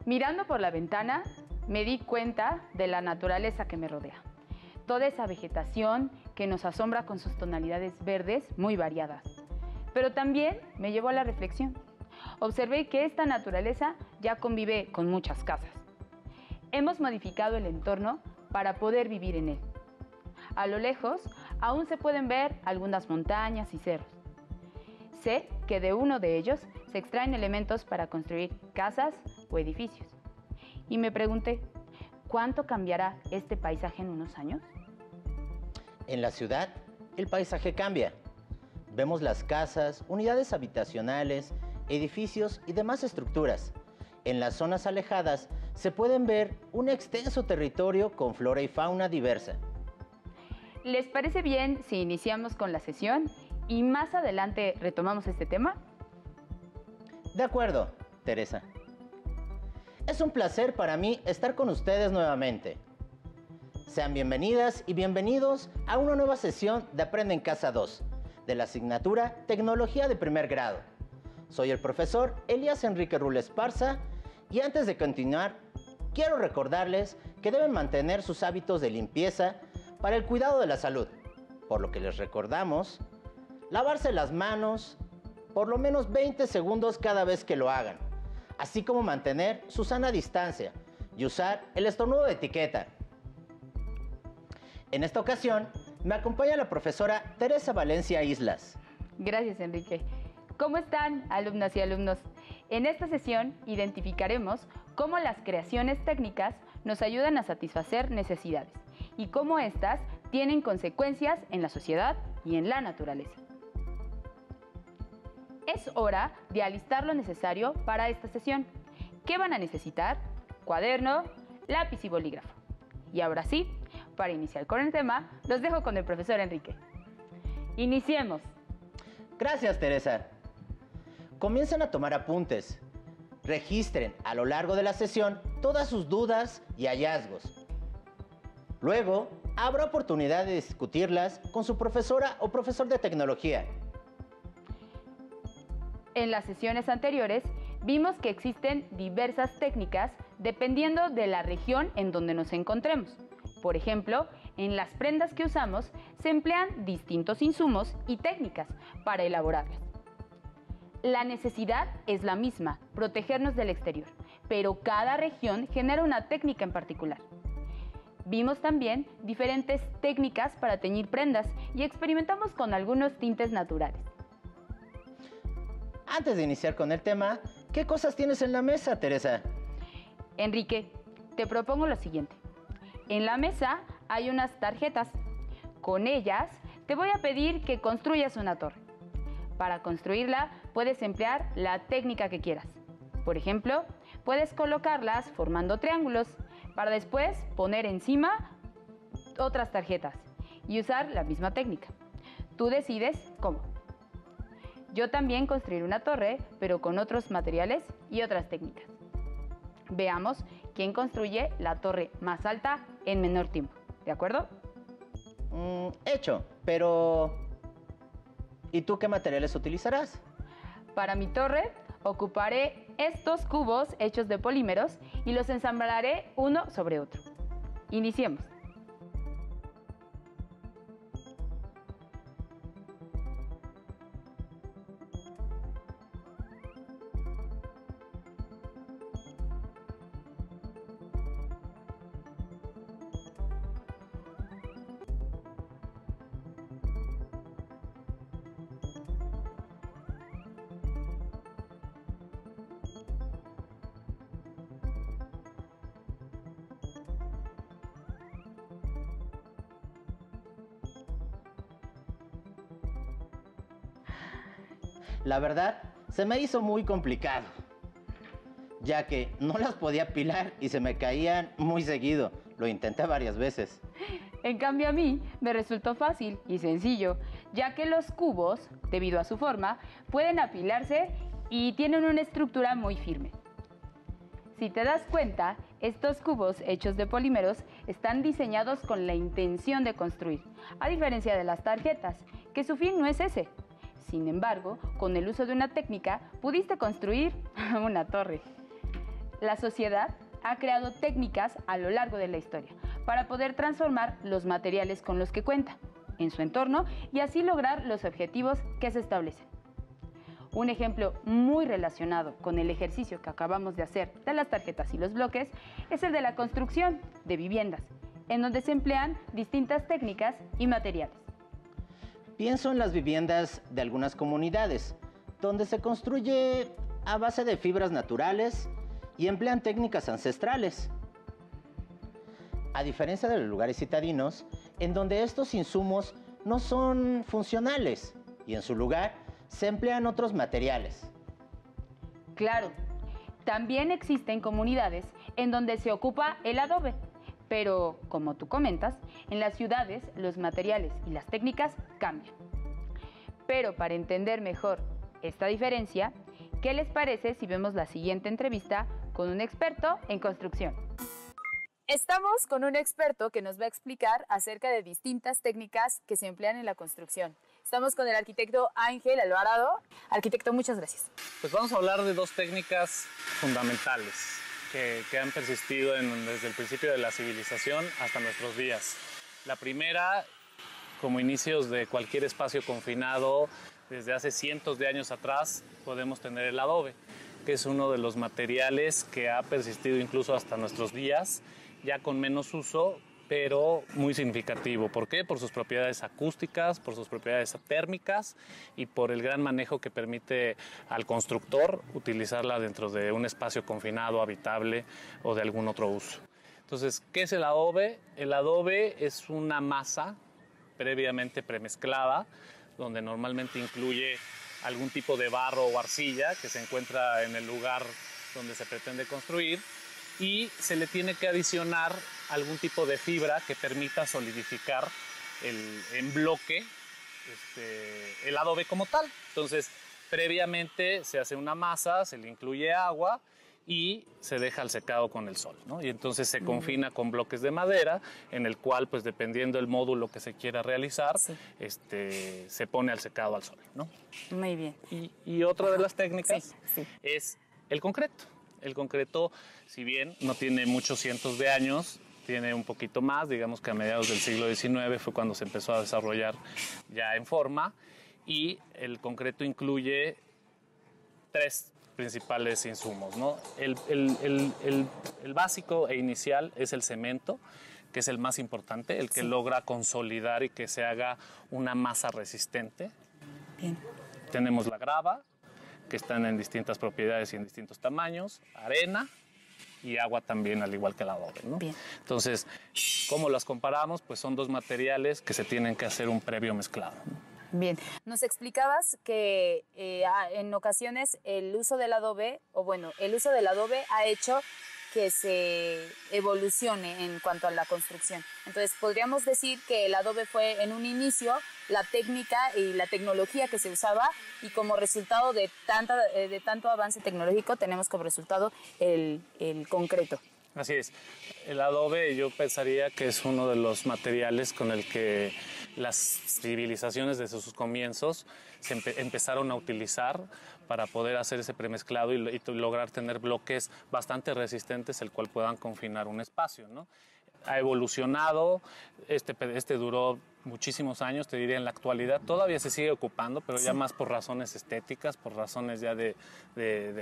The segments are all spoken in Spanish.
Mirando por la ventana, me di cuenta de la naturaleza que me rodea. Toda esa vegetación que nos asombra con sus tonalidades verdes muy variadas. Pero también me llevó a la reflexión. Observé que esta naturaleza ya convive con muchas casas. Hemos modificado el entorno para poder vivir en él. A lo lejos, aún se pueden ver algunas montañas y cerros. Sé que de uno de ellos se extraen elementos para construir casas o edificios. Y me pregunté, ¿cuánto cambiará este paisaje en unos años? En la ciudad, el paisaje cambia. Vemos las casas, unidades habitacionales, edificios y demás estructuras. En las zonas alejadas se pueden ver un extenso territorio con flora y fauna diversa. ¿Les parece bien si iniciamos con la sesión y más adelante retomamos este tema? De acuerdo, Teresa. Es un placer para mí estar con ustedes nuevamente. Sean bienvenidas y bienvenidos a una nueva sesión de Aprende en Casa 2, de la asignatura Tecnología de Primer Grado. Soy el profesor Elías Enrique Rull Esparza y antes de continuar, quiero recordarles que deben mantener sus hábitos de limpieza para el cuidado de la salud, por lo que les recordamos lavarse las manos por lo menos 20 segundos cada vez que lo hagan, así como mantener su sana distancia y usar el estornudo de etiqueta. En esta ocasión, me acompaña la profesora Teresa Valencia Islas. Gracias, Enrique. ¿Cómo están, alumnas y alumnos? En esta sesión identificaremos cómo las creaciones técnicas nos ayudan a satisfacer necesidades y cómo éstas tienen consecuencias en la sociedad y en la naturaleza. Es hora de alistar lo necesario para esta sesión. ¿Qué van a necesitar? Cuaderno, lápiz y bolígrafo. Y ahora sí, para iniciar con el tema, los dejo con el profesor Enrique. Iniciemos. Gracias, Teresa. Comiencen a tomar apuntes. Registren a lo largo de la sesión todas sus dudas y hallazgos. Luego, habrá oportunidad de discutirlas con su profesora o profesor de tecnología. En las sesiones anteriores, vimos que existen diversas técnicas dependiendo de la región en donde nos encontremos. Por ejemplo, en las prendas que usamos se emplean distintos insumos y técnicas para elaborarlas. La necesidad es la misma, protegernos del exterior, pero cada región genera una técnica en particular. Vimos también diferentes técnicas para teñir prendas y experimentamos con algunos tintes naturales. Antes de iniciar con el tema, ¿qué cosas tienes en la mesa, Teresa? Enrique, te propongo lo siguiente. En la mesa hay unas tarjetas. Con ellas te voy a pedir que construyas una torre. Para construirla puedes emplear la técnica que quieras. Por ejemplo, puedes colocarlas formando triángulos para después poner encima otras tarjetas y usar la misma técnica. Tú decides cómo. Yo también construiré una torre, pero con otros materiales y otras técnicas. Veamos quién construye la torre más alta en menor tiempo. ¿De acuerdo? Hecho, pero ¿y tú qué materiales utilizarás? Para mi torre ocuparé estos cubos hechos de polímeros y los ensamblaré uno sobre otro. Iniciemos. La verdad, se me hizo muy complicado, ya que no las podía apilar y se me caían muy seguido. Lo intenté varias veces. En cambio a mí me resultó fácil y sencillo, ya que los cubos, debido a su forma, pueden apilarse y tienen una estructura muy firme. Si te das cuenta, estos cubos hechos de polímeros están diseñados con la intención de construir, a diferencia de las tarjetas, que su fin no es ese. Sin embargo, con el uso de una técnica, pudiste construir una torre. La sociedad ha creado técnicas a lo largo de la historia para poder transformar los materiales con los que cuenta en su entorno y así lograr los objetivos que se establecen. Un ejemplo muy relacionado con el ejercicio que acabamos de hacer de las tarjetas y los bloques es el de la construcción de viviendas, en donde se emplean distintas técnicas y materiales. Pienso en las viviendas de algunas comunidades, donde se construye a base de fibras naturales y emplean técnicas ancestrales. A diferencia de los lugares citadinos, en donde estos insumos no son funcionales y en su lugar se emplean otros materiales. Claro, también existen comunidades en donde se ocupa el adobe, pero como tú comentas, en las ciudades los materiales y las técnicas cambian. Pero para entender mejor esta diferencia, ¿qué les parece si vemos la siguiente entrevista con un experto en construcción? Estamos con un experto que nos va a explicar acerca de distintas técnicas que se emplean en la construcción. Estamos con el arquitecto Ángel Alvarado. Arquitecto, muchas gracias. Pues vamos a hablar de dos técnicas fundamentales que han persistido desde el principio de la civilización hasta nuestros días. La primera, como inicios de cualquier espacio confinado, desde hace cientos de años atrás, podemos tener el adobe, que es uno de los materiales que ha persistido incluso hasta nuestros días, ya con menos uso, pero muy significativo. ¿Por qué? Por sus propiedades acústicas, por sus propiedades térmicas y por el gran manejo que permite al constructor utilizarla dentro de un espacio confinado, habitable o de algún otro uso. Entonces, ¿qué es el adobe? El adobe es una masa previamente premezclada, donde normalmente incluye algún tipo de barro o arcilla que se encuentra en el lugar donde se pretende construir, y se le tiene que adicionar algún tipo de fibra que permita solidificar en bloque el adobe como tal. Entonces, previamente se hace una masa, se le incluye agua y se deja al secado con el sol, ¿no? Y entonces se confina con bloques de madera, en el cual, pues dependiendo del módulo que se quiera realizar, sí, se pone al secado al sol, ¿no? Muy bien. Y otra de las técnicas sí. es el concreto. El concreto, si bien no tiene muchos cientos de años, tiene un poquito más, digamos que a mediados del siglo XIX fue cuando se empezó a desarrollar ya en forma, y el concreto incluye tres principales insumos, ¿no? El básico e inicial es el cemento, que es el más importante, el que logra consolidar y que se haga una masa resistente. Bien. Tenemos la grava, que están en distintas propiedades y en distintos tamaños, arena y agua también, al igual que el adobe, ¿no? Bien. Entonces, ¿cómo las comparamos? Pues son dos materiales que se tienen que hacer un previo mezclado, ¿no? Bien. Nos explicabas que en ocasiones el uso del adobe, el uso del adobe ha hecho que se evolucione en cuanto a la construcción. Entonces, podríamos decir que el adobe fue en un inicio la técnica y la tecnología que se usaba, y como resultado de tanto avance tecnológico tenemos como resultado el concreto. Así es. El adobe, yo pensaría que es uno de los materiales con el que las civilizaciones desde sus comienzos empezaron a utilizar para poder hacer ese premezclado y lograr tener bloques bastante resistentes, el cual puedan confinar un espacio, ¿no? Ha evolucionado, duró muchísimos años, te diría. En la actualidad todavía se sigue ocupando, pero ya más por razones estéticas, por razones ya de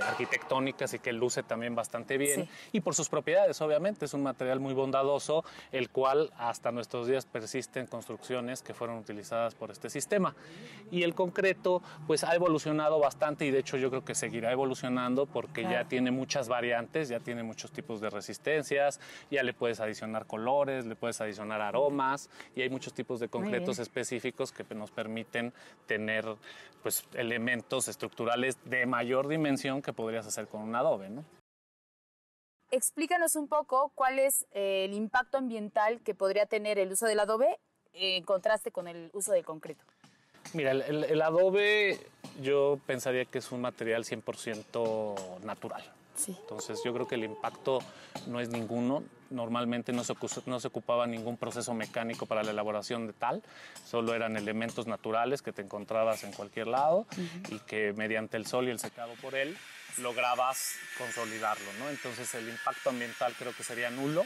arquitectónicas, y que luce también bastante bien, y por sus propiedades, obviamente. Es un material muy bondadoso, el cual hasta nuestros días persiste en construcciones que fueron utilizadas por este sistema. Y el concreto pues ha evolucionado bastante, y de hecho yo creo que seguirá evolucionando, porque ya tiene muchas variantes, ya tiene muchos tipos de resistencias, ya le puedes adicionar colores, le puedes adicionar aromas, y hay muchos tipos de concretos específicos que nos permiten tener pues elementos estructurales de mayor dimensión que podrías hacer con un adobe, ¿no? Explícanos un poco cuál es el impacto ambiental que podría tener el uso del adobe en contraste con el uso del concreto. Mira, el adobe yo pensaría que es un material 100% natural. Sí. Entonces yo creo que el impacto no es ninguno. Normalmente no se ocupaba ningún proceso mecánico para la elaboración de tal, solo eran elementos naturales que te encontrabas en cualquier lado y que mediante el sol y el secado por él lograbas consolidarlo, ¿no? Entonces el impacto ambiental creo que sería nulo.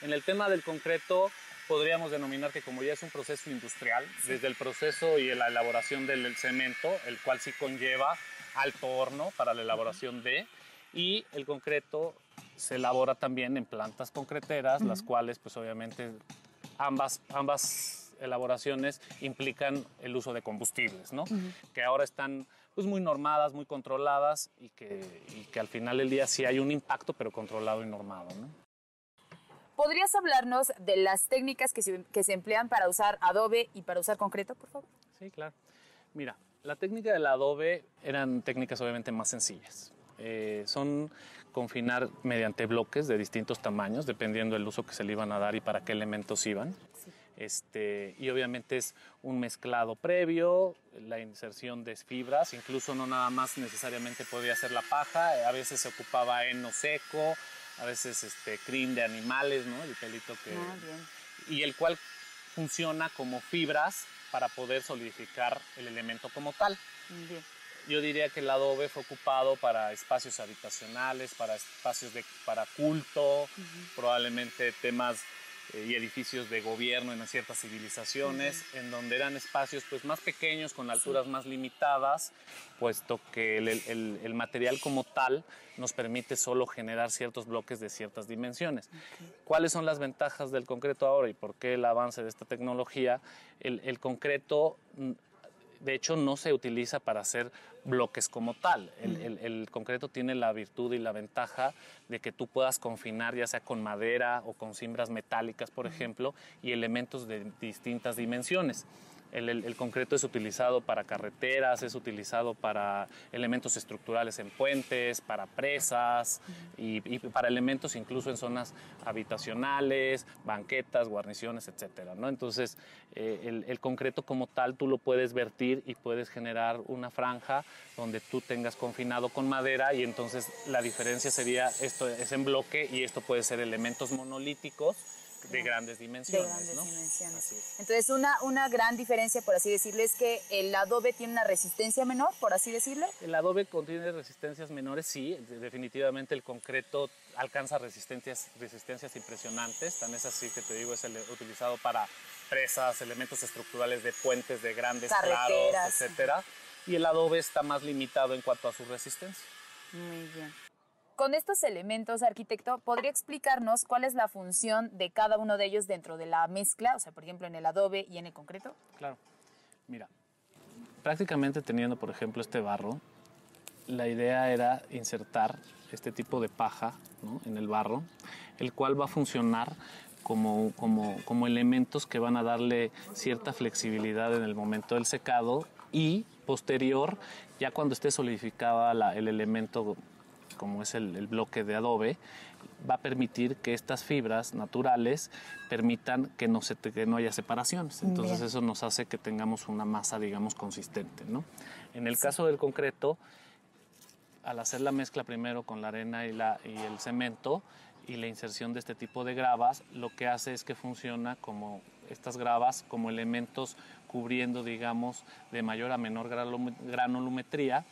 En el tema del concreto podríamos denominar que como ya es un proceso industrial, desde el proceso y la elaboración del cemento, el cual sí conlleva alto horno para la elaboración de, y el concreto se elabora también en plantas concreteras, las cuales pues obviamente ambas elaboraciones implican el uso de combustibles, ¿no? Que ahora están pues muy normadas, muy controladas y que al final del día sí hay un impacto pero controlado y normado, ¿no? ¿Podrías hablarnos de las técnicas que se emplean para usar adobe y para usar concreto, por favor? Sí, claro. Mira, la técnica del adobe eran técnicas obviamente más sencillas. Son confinar mediante bloques de distintos tamaños, dependiendo del uso que se le iban a dar y para qué elementos iban. Sí. Y obviamente es un mezclado previo, la inserción de fibras, incluso no nada más necesariamente podía ser la paja, a veces se ocupaba heno seco, a veces crin de animales, ¿no? El pelito que... bien. Y el cual funciona como fibras para poder solidificar el elemento como tal. Bien. Yo diría que el adobe fue ocupado para espacios habitacionales, para espacios para culto, probablemente temas y edificios de gobierno en ciertas civilizaciones, en donde eran espacios pues, más pequeños, con alturas más limitadas, puesto que el material como tal nos permite solo generar ciertos bloques de ciertas dimensiones. ¿Cuáles son las ventajas del concreto ahora y por qué el avance de esta tecnología? El concreto, de hecho, no se utiliza para hacer bloques como tal. El concreto tiene la virtud y la ventaja de que tú puedas confinar, ya sea con madera o con cimbras metálicas, por ejemplo, y elementos de distintas dimensiones. El concreto es utilizado para carreteras, es utilizado para elementos estructurales en puentes, para presas y para elementos incluso en zonas habitacionales, banquetas, guarniciones, etcétera, ¿no? Entonces, el concreto como tal tú lo puedes vertir y puedes generar una franja donde tú tengas confinado con madera y entonces la diferencia sería esto es en bloque y esto puede ser elementos monolíticos de grandes dimensiones. De grandes ¿no? dimensiones. Así es. Entonces, una gran diferencia, por así decirlo, es que el adobe tiene una resistencia menor, por así decirlo. El adobe contiene resistencias menores, sí, definitivamente el concreto alcanza resistencias impresionantes, tan es así que te digo, es utilizado para presas, elementos estructurales de puentes de grandes carreteras, claros, etcétera, y el adobe está más limitado en cuanto a su resistencia. Muy bien. Con estos elementos, arquitecto, ¿podría explicarnos cuál es la función de cada uno de ellos dentro de la mezcla? O sea, por ejemplo, en el adobe y en el concreto. Claro. Mira, prácticamente teniendo, por ejemplo, este barro, la idea era insertar este tipo de paja, ¿no?, en el barro, el cual va a funcionar como elementos que van a darle cierta flexibilidad en el momento del secado y posterior, ya cuando esté solidificada el elemento como es el bloque de adobe, va a permitir que estas fibras naturales permitan que no haya separaciones. Entonces eso nos hace que tengamos una masa, digamos, consistente, ¿no? En el caso del concreto, al hacer la mezcla primero con la arena y el cemento y la inserción de este tipo de gravas, lo que hace es que funciona como estas gravas como elementos cubriendo, digamos, de mayor a menor granulometría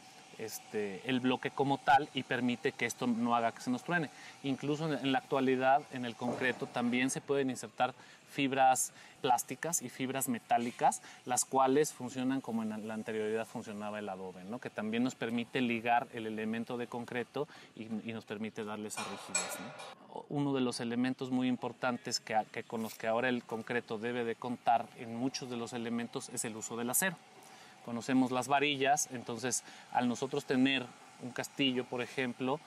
el bloque como tal y permite que esto no haga que se nos truene. Incluso en la actualidad, en el concreto, también se pueden insertar fibras plásticas y fibras metálicas, las cuales funcionan como en la anterioridad funcionaba el adobe, ¿no?, que también nos permite ligar el elemento de concreto y nos permite darle esa rigidez, ¿no? Uno de los elementos muy importantes con los que ahora el concreto debe de contar en muchos de los elementos es el uso del acero. Conocemos las varillas, entonces al nosotros tener un castillo, por ejemplo,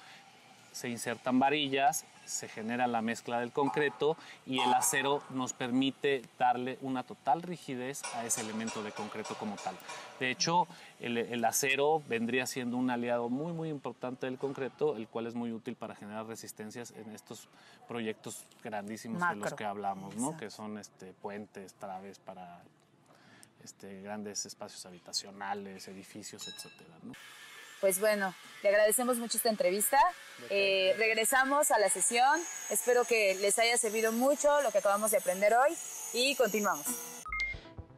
se insertan varillas, se genera la mezcla del concreto y el acero nos permite darle una total rigidez a ese elemento de concreto como tal. De hecho, el acero vendría siendo un aliado muy, muy importante del concreto, el cual es muy útil para generar resistencias en estos proyectos grandísimos de los que hablamos, ¿no?, que son puentes, traves para grandes espacios habitacionales, edificios, etcétera, ¿no? Pues bueno, le agradecemos mucho esta entrevista. Regresamos a la sesión. Espero que les haya servido mucho lo que acabamos de aprender hoy y continuamos.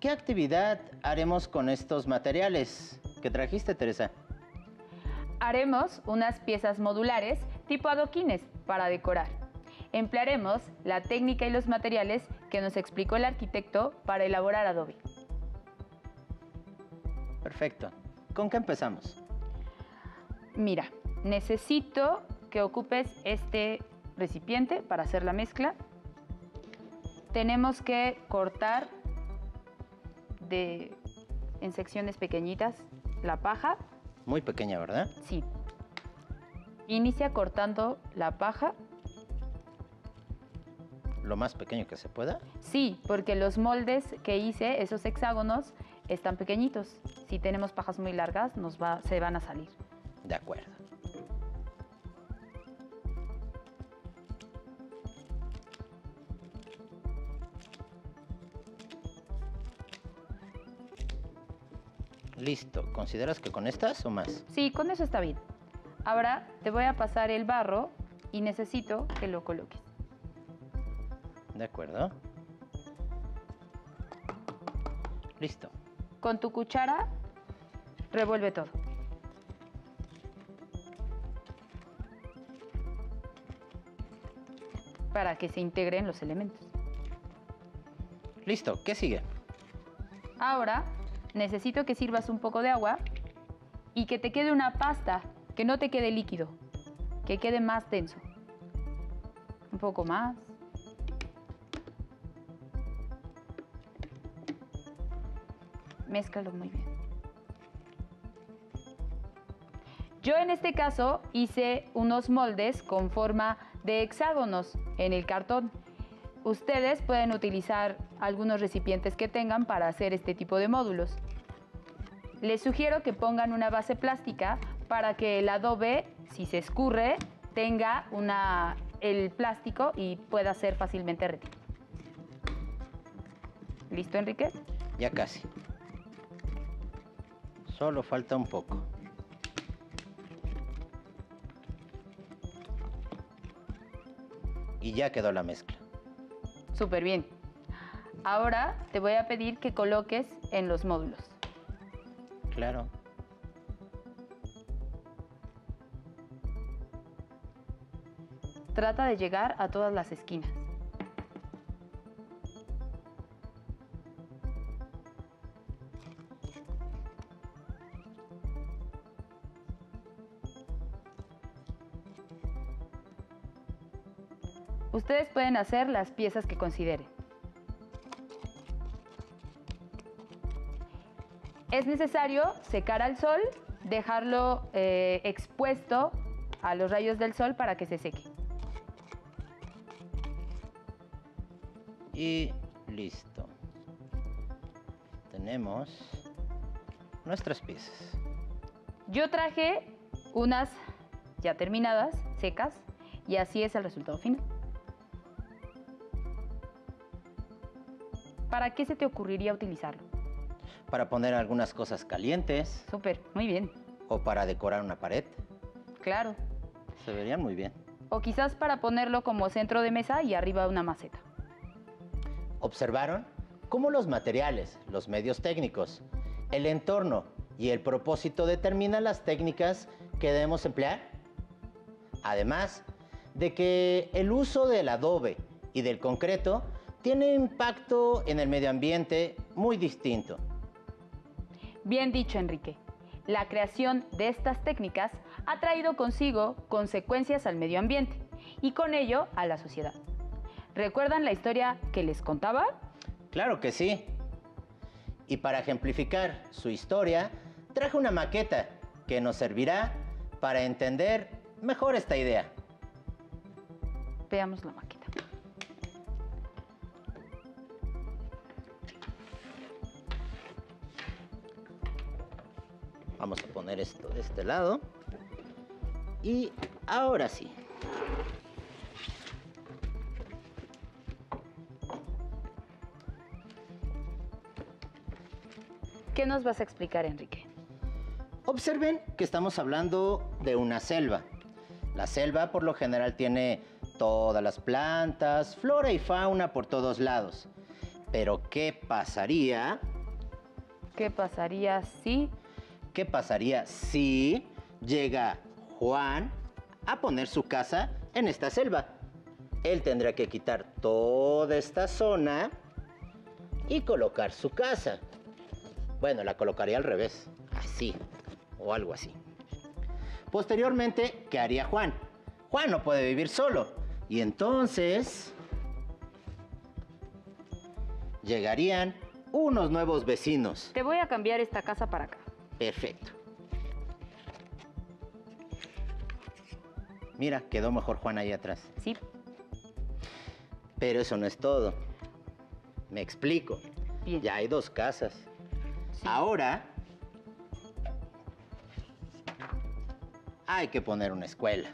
¿Qué actividad haremos con estos materiales que trajiste, Teresa? Haremos unas piezas modulares tipo adoquines para decorar. Emplearemos la técnica y los materiales que nos explicó el arquitecto para elaborar adobe. Perfecto. ¿Con qué empezamos? Mira, necesito que ocupes este recipiente para hacer la mezcla. Tenemos que cortar en secciones pequeñitas la paja. Muy pequeña, ¿verdad? Sí. Inicia cortando la paja. Lo más pequeño que se pueda. Sí, porque los moldes que hice, esos hexágonos, están pequeñitos. Si tenemos pajas muy largas, se van a salir. De acuerdo. Listo. ¿Consideras que con estas o más? Sí, con eso está bien. Ahora te voy a pasar el barro y necesito que lo coloques. De acuerdo. Listo. Con tu cuchara, revuelve todo. Para que se integren los elementos. Listo. ¿Qué sigue? Ahora necesito que sirvas un poco de agua y que te quede una pasta, que no te quede líquido, que quede más denso. Un poco más. Mézclalo muy bien. Yo en este caso hice unos moldes con forma de hexágonos en el cartón. Ustedes pueden utilizar algunos recipientes que tengan para hacer este tipo de módulos. Les sugiero que pongan una base plástica para que el adobe, si se escurre, tenga el plástico y pueda ser fácilmente retirado. ¿Listo, Enrique? Ya casi. Solo falta un poco. Y ya quedó la mezcla. Súper bien. Ahora te voy a pedir que coloques en los módulos. Claro. Trata de llegar a todas las esquinas. Ustedes pueden hacer las piezas que consideren. Es necesario secar al sol, dejarlo expuesto a los rayos del sol para que se seque. Y listo. Tenemos nuestras piezas. Yo traje unas ya terminadas, secas, y así es el resultado final. ¿Para qué se te ocurriría utilizarlo? Para poner algunas cosas calientes Súper, muy bien. o para decorar una pared. Claro. Se verían muy bien. O quizás para ponerlo como centro de mesa y arriba una maceta. ¿Observaron cómo los materiales, los medios técnicos, el entorno y el propósito determinan las técnicas que debemos emplear? Además de que el uso del adobe y del concreto tiene impacto en el medio ambiente muy distinto. Bien dicho, Enrique. La creación de estas técnicas ha traído consigo consecuencias al medio ambiente y con ello a la sociedad. ¿Recuerdan la historia que les contaba? Claro que sí. Y para ejemplificar su historia, traje una maqueta que nos servirá para entender mejor esta idea. Veamos la maqueta. Vamos a poner esto de este lado. Y ahora sí. ¿Qué nos vas a explicar, Enrique? Observen que estamos hablando de una selva. La selva por lo general tiene todas las plantas, flora y fauna por todos lados. Pero ¿qué pasaría? ¿Qué pasaría si? ¿Qué pasaría si llega Juan a poner su casa en esta selva? Él tendrá que quitar toda esta zona y colocar su casa. Bueno, la colocaría al revés, así, o algo así. Posteriormente, ¿qué haría Juan? Juan no puede vivir solo. Y entonces llegarían unos nuevos vecinos. Te voy a cambiar esta casa para acá. Perfecto. Mira, quedó mejor Juan ahí atrás. Sí. Pero eso no es todo. Me explico. Bien. Ya hay dos casas. Sí. Ahora hay que poner una escuela.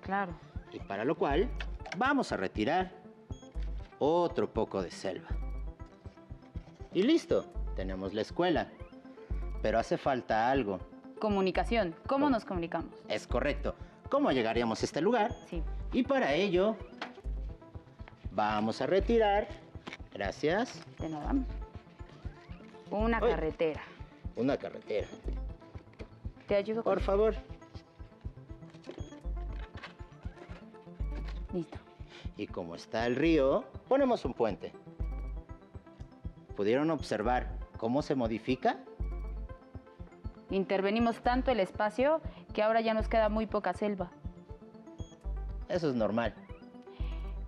Claro. Y para lo cual vamos a retirar otro poco de selva. Y listo, tenemos la escuela. Pero hace falta algo. Comunicación. ¿Cómo nos comunicamos? Es correcto. ¿Cómo llegaríamos a este lugar? Sí. Y para ello vamos a retirar, gracias, De nada. Una Uy. carretera. una carretera. ¿Te ayudo con Por favor. Listo. Y como está el río, ponemos un puente. ¿Pudieron observar cómo se modifica? Intervenimos tanto el espacio que ahora ya nos queda muy poca selva. Eso es normal.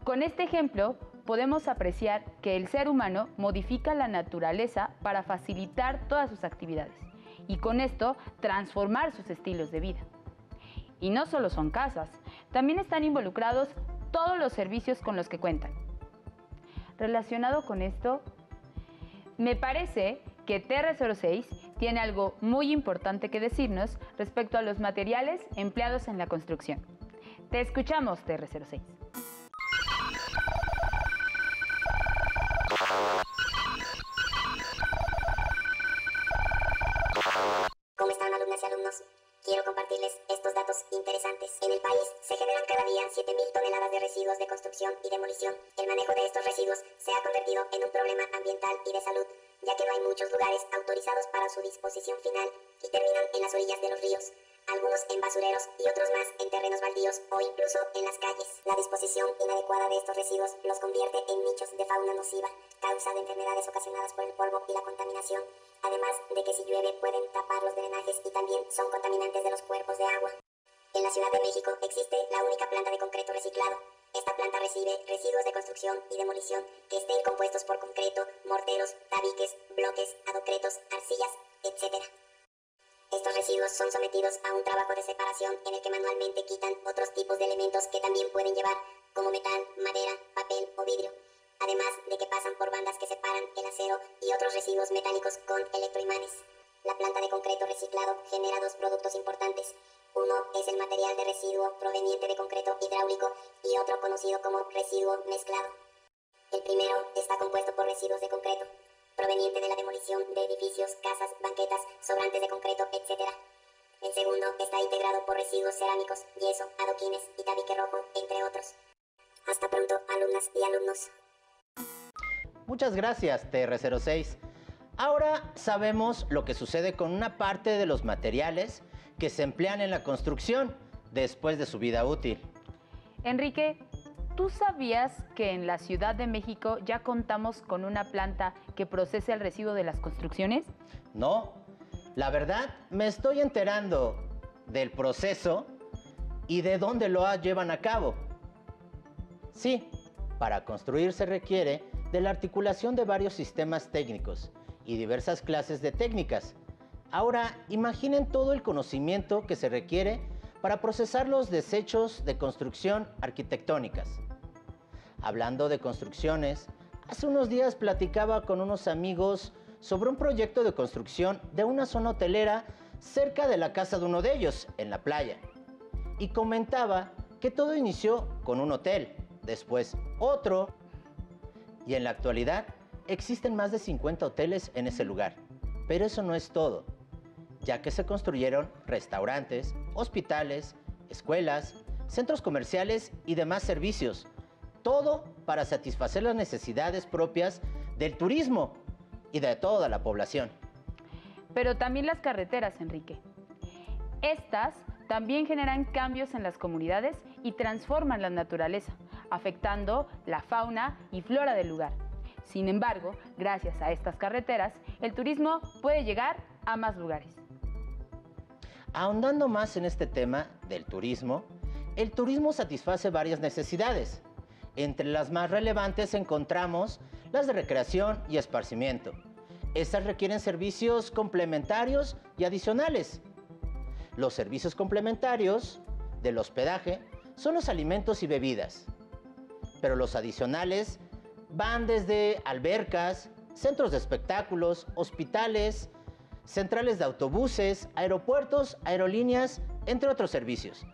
Con este ejemplo, podemos apreciar que el ser humano modifica la naturaleza para facilitar todas sus actividades y con esto transformar sus estilos de vida. Y no solo son casas, también están involucrados todos los servicios con los que cuentan. Relacionado con esto, me parece que TR06 tiene algo muy importante que decirnos respecto a los materiales empleados en la construcción. Te escuchamos, TR06. ¿Cómo están, alumnas y alumnos? Quiero compartirles estos datos interesantes. En el país se generan cada día 7.000 toneladas de residuos de construcción y demolición. El manejo de estos residuos se ha convertido en un problema ambiental y de salud, ya que no hay muchos lugares autorizados para su disposición final y terminan en las orillas de los ríos, algunos en basureros y otros más en terrenos baldíos o incluso en las calles. La disposición inadecuada de estos residuos los convierte en nichos de fauna nociva, causa de enfermedades ocasionadas por el polvo y la contaminación, además de que si llueve pueden tapar los drenajes y también son contaminantes de los cuerpos de agua. En la Ciudad de México existe la única planta de concreto reciclado. Esta planta recibe residuos de construcción y demolición que estén compuestos por concreto, morteros, tabiques, bloques, adocretos, arcillas, etc. Estos residuos son sometidos a un trabajo de separación en el que manualmente quitan otros tipos de elementos que también pueden llevar, como metal, madera, papel o vidrio. Además de que pasan por bandas que separan el acero y otros residuos metálicos con electroimanes. La planta de concreto reciclado genera dos productos importantes. Uno es el material de residuo proveniente de concreto hidráulico y otro conocido como residuo mezclado. El primero está compuesto por residuos de concreto, proveniente de la demolición de edificios, casas, banquetas, sobrantes de concreto, etc. El segundo está integrado por residuos cerámicos, yeso, adoquines y tabique rojo, entre otros. Hasta pronto, alumnas y alumnos. Muchas gracias, TR06. Ahora sabemos lo que sucede con una parte de los materiales que se emplean en la construcción después de su vida útil. Enrique, ¿tú sabías que en la Ciudad de México ya contamos con una planta que procesa el residuo de las construcciones? No, la verdad me estoy enterando del proceso y de dónde lo llevan a cabo. Sí, para construir se requiere de la articulación de varios sistemas técnicos y diversas clases de técnicas. Ahora, imaginen todo el conocimiento que se requiere para procesar los desechos de construcción arquitectónicas. Hablando de construcciones, hace unos días platicaba con unos amigos sobre un proyecto de construcción de una zona hotelera cerca de la casa de uno de ellos, en la playa. Y comentaba que todo inició con un hotel, después otro, y en la actualidad existen más de 50 hoteles en ese lugar. Pero eso no es todo. ya que se construyeron restaurantes, hospitales, escuelas, centros comerciales y demás servicios, todo para satisfacer las necesidades propias del turismo y de toda la población. Pero también las carreteras, Enrique. Estas también generan cambios en las comunidades y transforman la naturaleza, afectando la fauna y flora del lugar. Sin embargo, gracias a estas carreteras, el turismo puede llegar a más lugares. Ahondando más en este tema del turismo, el turismo satisface varias necesidades. Entre las más relevantes encontramos las de recreación y esparcimiento. Estas requieren servicios complementarios y adicionales. Los servicios complementarios del hospedaje son los alimentos y bebidas, pero los adicionales van desde albercas, centros de espectáculos, hospitales, centrales de autobuses, aeropuertos, aerolíneas, entre otros servicios.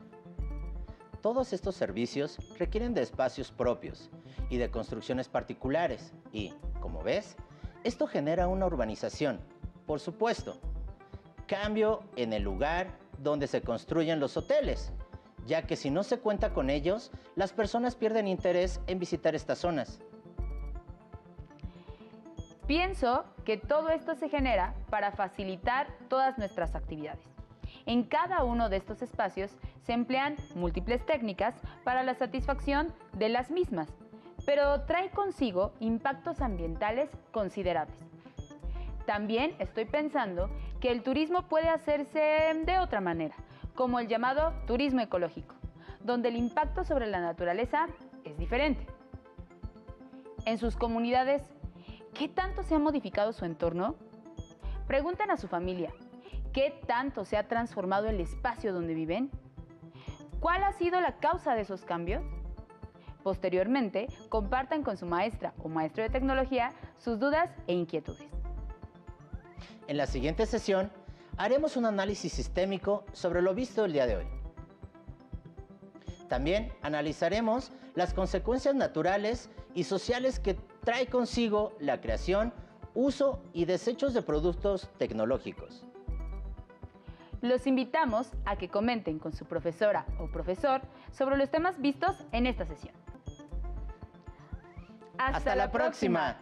Todos estos servicios requieren de espacios propios y de construcciones particulares y, como ves, esto genera una urbanización, por supuesto, cambio en el lugar donde se construyen los hoteles, ya que si no se cuenta con ellos, las personas pierden interés en visitar estas zonas. Pienso que todo esto se genera para facilitar todas nuestras actividades. En cada uno de estos espacios se emplean múltiples técnicas para la satisfacción de las mismas, pero trae consigo impactos ambientales considerables. También estoy pensando que el turismo puede hacerse de otra manera, como el llamado turismo ecológico, donde el impacto sobre la naturaleza es diferente. En sus comunidades, ¿qué tanto se ha modificado su entorno? Pregunten a su familia, ¿qué tanto se ha transformado el espacio donde viven? ¿Cuál ha sido la causa de esos cambios? Posteriormente, compartan con su maestra o maestro de tecnología sus dudas e inquietudes. En la siguiente sesión, haremos un análisis sistémico sobre lo visto el día de hoy. También analizaremos las consecuencias naturales y sociales que trae consigo la creación, uso y desechos de productos tecnológicos. Los invitamos a que comenten con su profesora o profesor sobre los temas vistos en esta sesión. ¡Hasta la próxima!